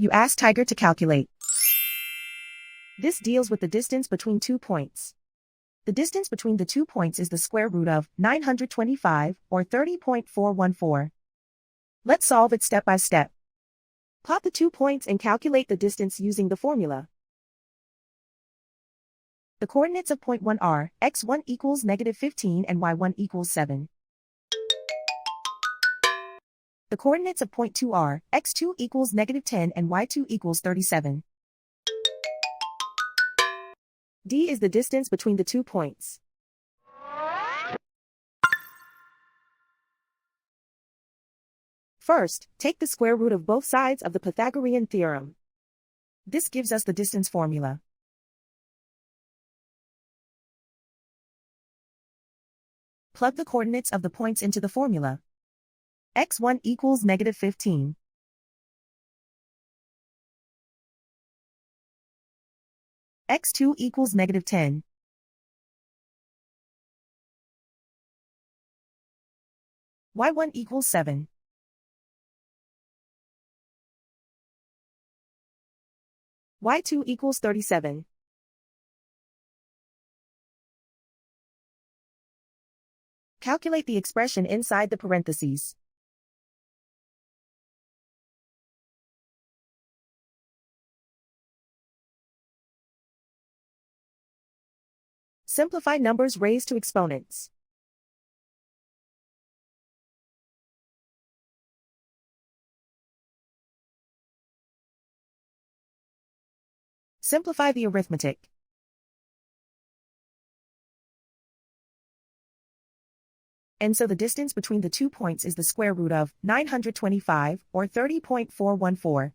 You ask Tiger to calculate. This deals with the distance between 2 points. The distance between the 2 points is the square root of 925, or 30.414. Let's solve it step by step. Plot the 2 points and calculate the distance using the formula. The coordinates of point 1 are x1 equals -15 and y1 equals 7. The coordinates of point 2 are x2 equals -10 and y2 equals 37. D is the distance between the 2 points. First, take the square root of both sides of the Pythagorean theorem. This gives us the distance formula. Plug the coordinates of the points into the formula. x1 equals -15. x2 equals -10. y1 equals 7. y2 equals 37. Calculate the expression inside the parentheses. Simplify numbers raised to exponents. Simplify the arithmetic. And so the distance between the 2 points is the square root of 925, or 30.414.